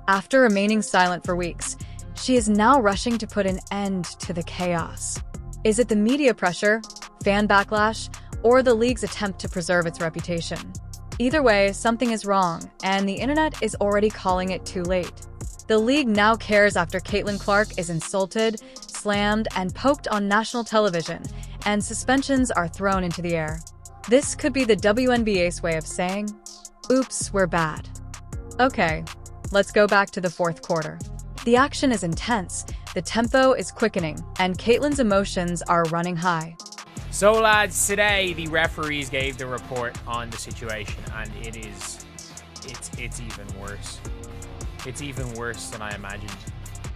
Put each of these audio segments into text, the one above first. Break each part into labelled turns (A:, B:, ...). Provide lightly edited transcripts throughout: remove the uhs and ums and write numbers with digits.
A: After remaining silent for weeks, she is now rushing to put an end to the chaos. Is it the media pressure, fan backlash, or the league's attempt to preserve its reputation? Either way, something is wrong, and the internet is already calling it too late. The league now cares after Caitlin Clark is insulted, slammed, and poked on national television, and suspensions are thrown into the air. This could be the WNBA's way of saying, "Oops, we're bad." Okay, let's go back to the fourth quarter. The action is intense, the tempo is quickening, and Caitlin's emotions are running high.
B: So lads, today the referees gave the report on the situation, and it's even worse. It's even worse than I imagined,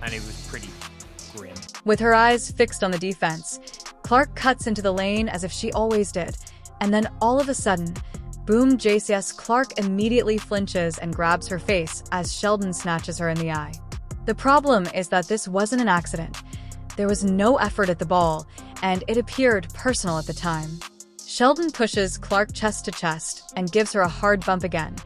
B: and it was pretty grim.
A: With her eyes fixed on the defense, Clark cuts into the lane as if she always did, and then all of a sudden, boom, Jacy Clark immediately flinches and grabs her face as Sheldon snatches her in the eye. The problem is that this wasn't an accident. There was no effort at the ball, and it appeared personal at the time. Sheldon pushes Clark chest to chest and gives her a hard bump again,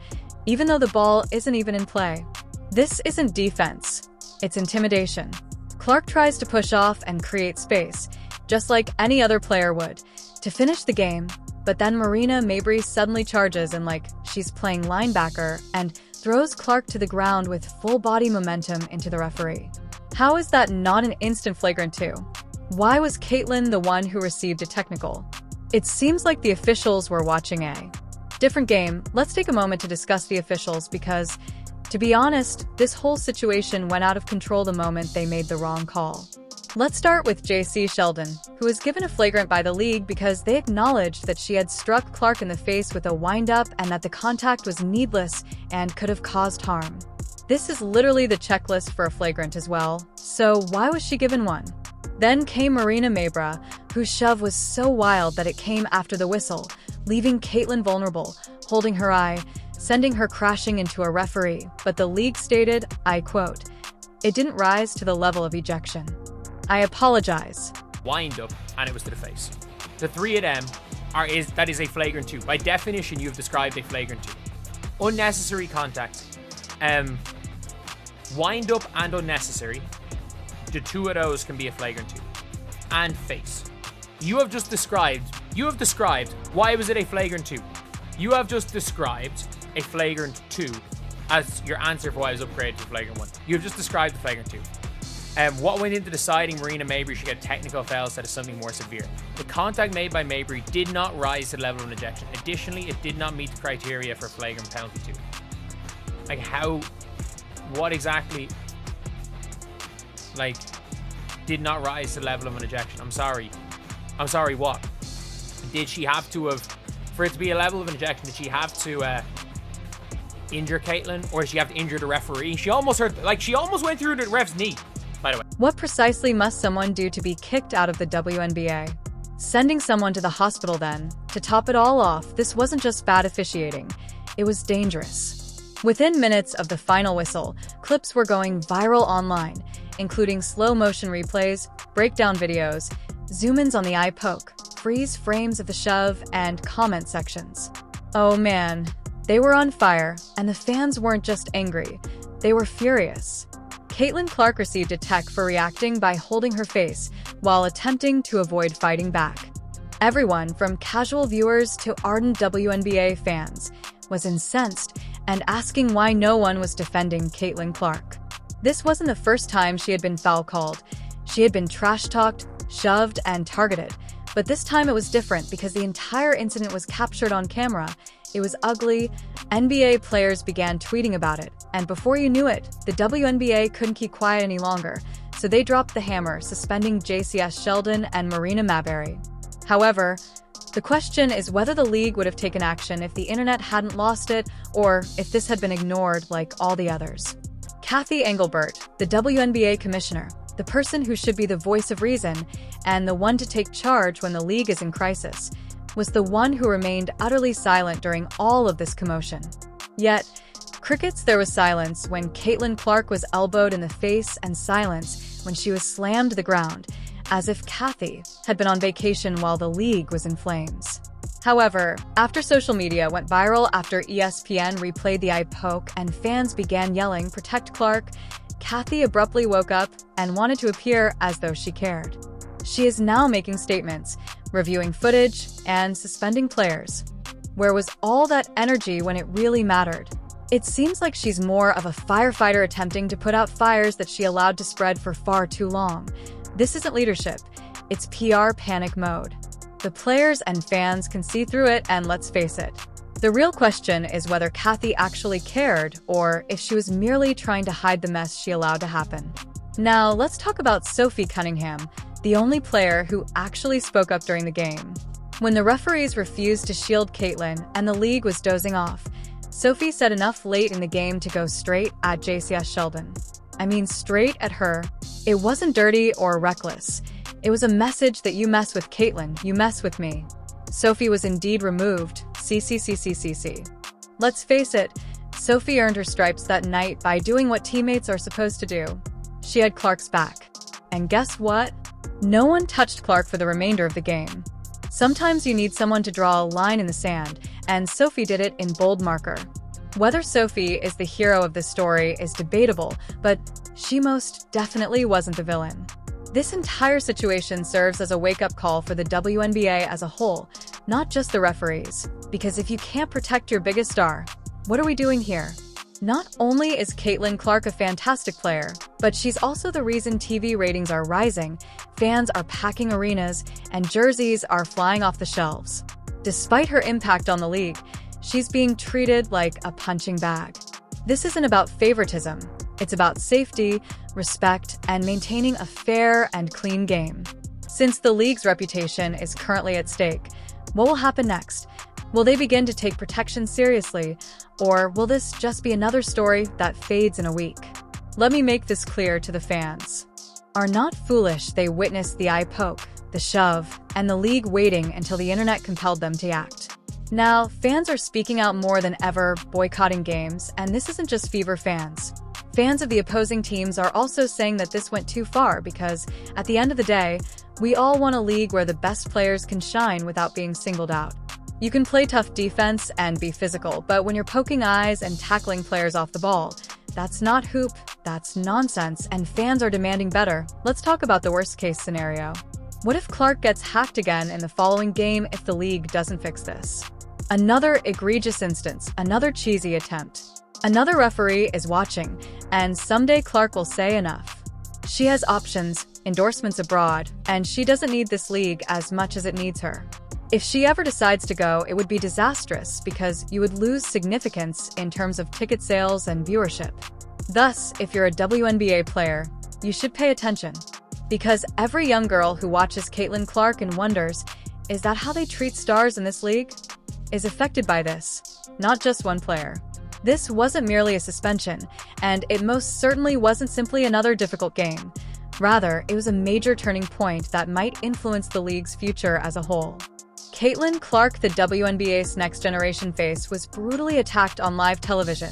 A: even though the ball isn't even in play. This isn't defense, it's intimidation. Clark tries to push off and create space, just like any other player would, to finish the game, but then Marina Mabrey suddenly charges in like she's playing linebacker and throws Clark to the ground with full body momentum into the referee. How is that not an instant flagrant 2? Why was Caitlin the one who received a technical? It seems like the officials were watching a different game. Let's take a moment to discuss the officials because, to be honest, this whole situation went out of control the moment they made the wrong call. Let's start with Jacy Sheldon, who was given a flagrant by the league because they acknowledged that she had struck Clark in the face with a wind-up and that the contact was needless and could have caused harm. This is literally the checklist for a flagrant as well, so why was she given one? Then came Marina Mabrey, whose shove was so wild that it came after the whistle, leaving Caitlin vulnerable, holding her eye, sending her crashing into a referee, but the league stated, I quote, "It didn't rise to the level of ejection. I apologize."
B: Wind up, and it was to the face. The three of them that is a flagrant 2. By definition, you've described a flagrant 2. Unnecessary contact. Wind up and unnecessary. The two of those can be a flagrant 2. And face. You have described why was it a flagrant 2. You have just described a flagrant 2 as your answer for why it was upgraded to flagrant 1. You have just described the flagrant 2. What went into deciding Marina Mabrey should get technical foul instead of something more severe? The contact made by Mabrey did not rise to the level of an ejection. Additionally, it did not meet the criteria for flagrant penalty 2. Like how, what exactly, like, did not rise to the level of an ejection? I'm sorry, what? Did she have to have, for it to be a level of an ejection, did she have to injure Caitlin? Or did she have to injure the referee? She almost went through the ref's knee. By the way.
A: What precisely must someone do to be kicked out of the WNBA? Sending someone to the hospital then. To top it all off, this wasn't just bad officiating, it was dangerous. Within minutes of the final whistle, clips were going viral online, including slow-motion replays, breakdown videos, zoom-ins on the eye poke, freeze frames of the shove, and comment sections. Oh man, they were on fire, and the fans weren't just angry, they were furious. Caitlin Clark received a tech for reacting by holding her face while attempting to avoid fighting back. Everyone, from casual viewers to ardent WNBA fans, was incensed and asking why no one was defending Caitlin Clark. This wasn't the first time she had been foul called. She had been trash-talked, shoved, and targeted. But this time it was different because the entire incident was captured on camera. It was ugly. NBA players began tweeting about it, and before you knew it, the WNBA couldn't keep quiet any longer, so they dropped the hammer, suspending Jacy Sheldon and Marina Mabrey. However, the question is whether the league would have taken action if the internet hadn't lost it, or if this had been ignored like all the others. Cathy Engelbert, the WNBA commissioner, the person who should be the voice of reason and the one to take charge when the league is in crisis, was the one who remained utterly silent during all of this commotion. Yet, crickets, there was silence when Caitlin Clark was elbowed in the face and silence when she was slammed to the ground, as if Cathy had been on vacation while the league was in flames. However, after social media went viral after ESPN replayed the eye poke and fans began yelling, "Protect Clark," Kathy abruptly woke up and wanted to appear as though she cared. She is now making statements, reviewing footage, and suspending players. Where was all that energy when it really mattered? It seems like she's more of a firefighter attempting to put out fires that she allowed to spread for far too long. This isn't leadership, it's PR panic mode. The players and fans can see through it, and let's face it. The real question is whether Kathy actually cared or if she was merely trying to hide the mess she allowed to happen. Now, let's talk about Sophie Cunningham, the only player who actually spoke up during the game. When the referees refused to shield Caitlin and the league was dozing off, Sophie said enough late in the game to go straight at Jacy Sheldon. I mean, straight at her. It wasn't dirty or reckless. It was a message that you mess with Caitlin, you mess with me. Sophie was indeed removed. CCCCCC. Let's face it, Sophie earned her stripes that night by doing what teammates are supposed to do. She had Clark's back. And guess what? No one touched Clark for the remainder of the game. Sometimes you need someone to draw a line in the sand, and Sophie did it in bold marker. Whether Sophie is the hero of this story is debatable, but she most definitely wasn't the villain. This entire situation serves as a wake-up call for the WNBA as a whole, not just the referees. Because if you can't protect your biggest star, what are we doing here? Not only is Caitlin Clark a fantastic player, but she's also the reason TV ratings are rising, fans are packing arenas, and jerseys are flying off the shelves. Despite her impact on the league, she's being treated like a punching bag. This isn't about favoritism. It's about safety, respect, and maintaining a fair and clean game. Since the league's reputation is currently at stake, what will happen next? Will they begin to take protection seriously, or will this just be another story that fades in a week? Let me make this clear to the fans. Are not foolish they witnessed the eye poke, the shove, and the league waiting until the internet compelled them to act. Now, fans are speaking out more than ever, boycotting games, and this isn't just Fever fans. Fans of the opposing teams are also saying that this went too far because, at the end of the day, we all want a league where the best players can shine without being singled out. You can play tough defense and be physical, but when you're poking eyes and tackling players off the ball, that's not hoop, that's nonsense, and fans are demanding better. Let's talk about the worst-case scenario. What if Clark gets hacked again in the following game if the league doesn't fix this? Another egregious instance, another cheesy attempt. Another referee is watching, and someday Clark will say enough. She has options, endorsements abroad, and she doesn't need this league as much as it needs her. If she ever decides to go, it would be disastrous because you would lose significance in terms of ticket sales and viewership. Thus, if you're a WNBA player, you should pay attention. Because every young girl who watches Caitlin Clark and wonders, is that how they treat stars in this league? Is affected by this, not just one player. This wasn't merely a suspension, and it most certainly wasn't simply another difficult game. Rather, it was a major turning point that might influence the league's future as a whole. Caitlin Clark, the WNBA's next-generation face, was brutally attacked on live television,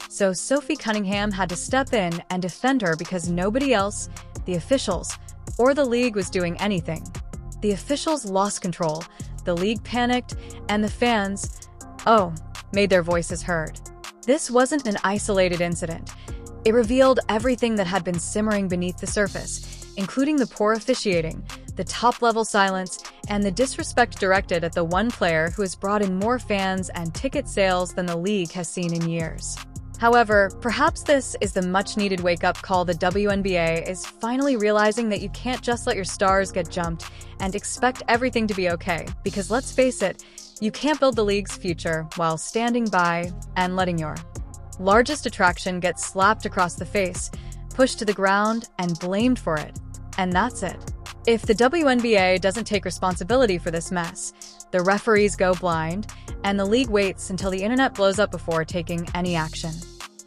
A: so Sophie Cunningham had to step in and defend her because nobody else, the officials, or the league was doing anything. The officials lost control, the league panicked, and the fans, made their voices heard. This wasn't an isolated incident. It revealed everything that had been simmering beneath the surface, including the poor officiating, the top-level silence, and the disrespect directed at the one player who has brought in more fans and ticket sales than the league has seen in years. However, perhaps this is the much-needed wake-up call. The WNBA is finally realizing that you can't just let your stars get jumped and expect everything to be okay, because let's face it, you can't build the league's future while standing by and letting your largest attraction get slapped across the face, pushed to the ground, and blamed for it. And that's it. If the WNBA doesn't take responsibility for this mess, the referees go blind, and the league waits until the internet blows up before taking any action.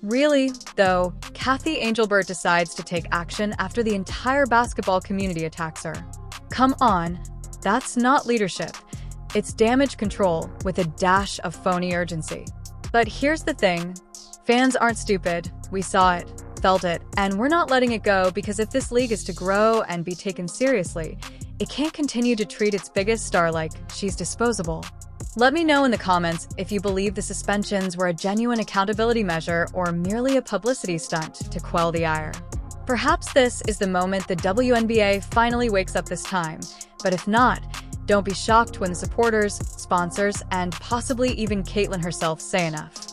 A: Really, though, Kathy Angelbert decides to take action after the entire basketball community attacks her. Come on, that's not leadership. It's damage control with a dash of phony urgency. But here's the thing. Fans aren't stupid. We saw it, felt it, and we're not letting it go because if this league is to grow and be taken seriously, it can't continue to treat its biggest star like she's disposable. Let me know in the comments if you believe the suspensions were a genuine accountability measure or merely a publicity stunt to quell the ire. Perhaps this is the moment the WNBA finally wakes up this time, but if not, don't be shocked when the supporters, sponsors, and possibly even Caitlyn herself say enough.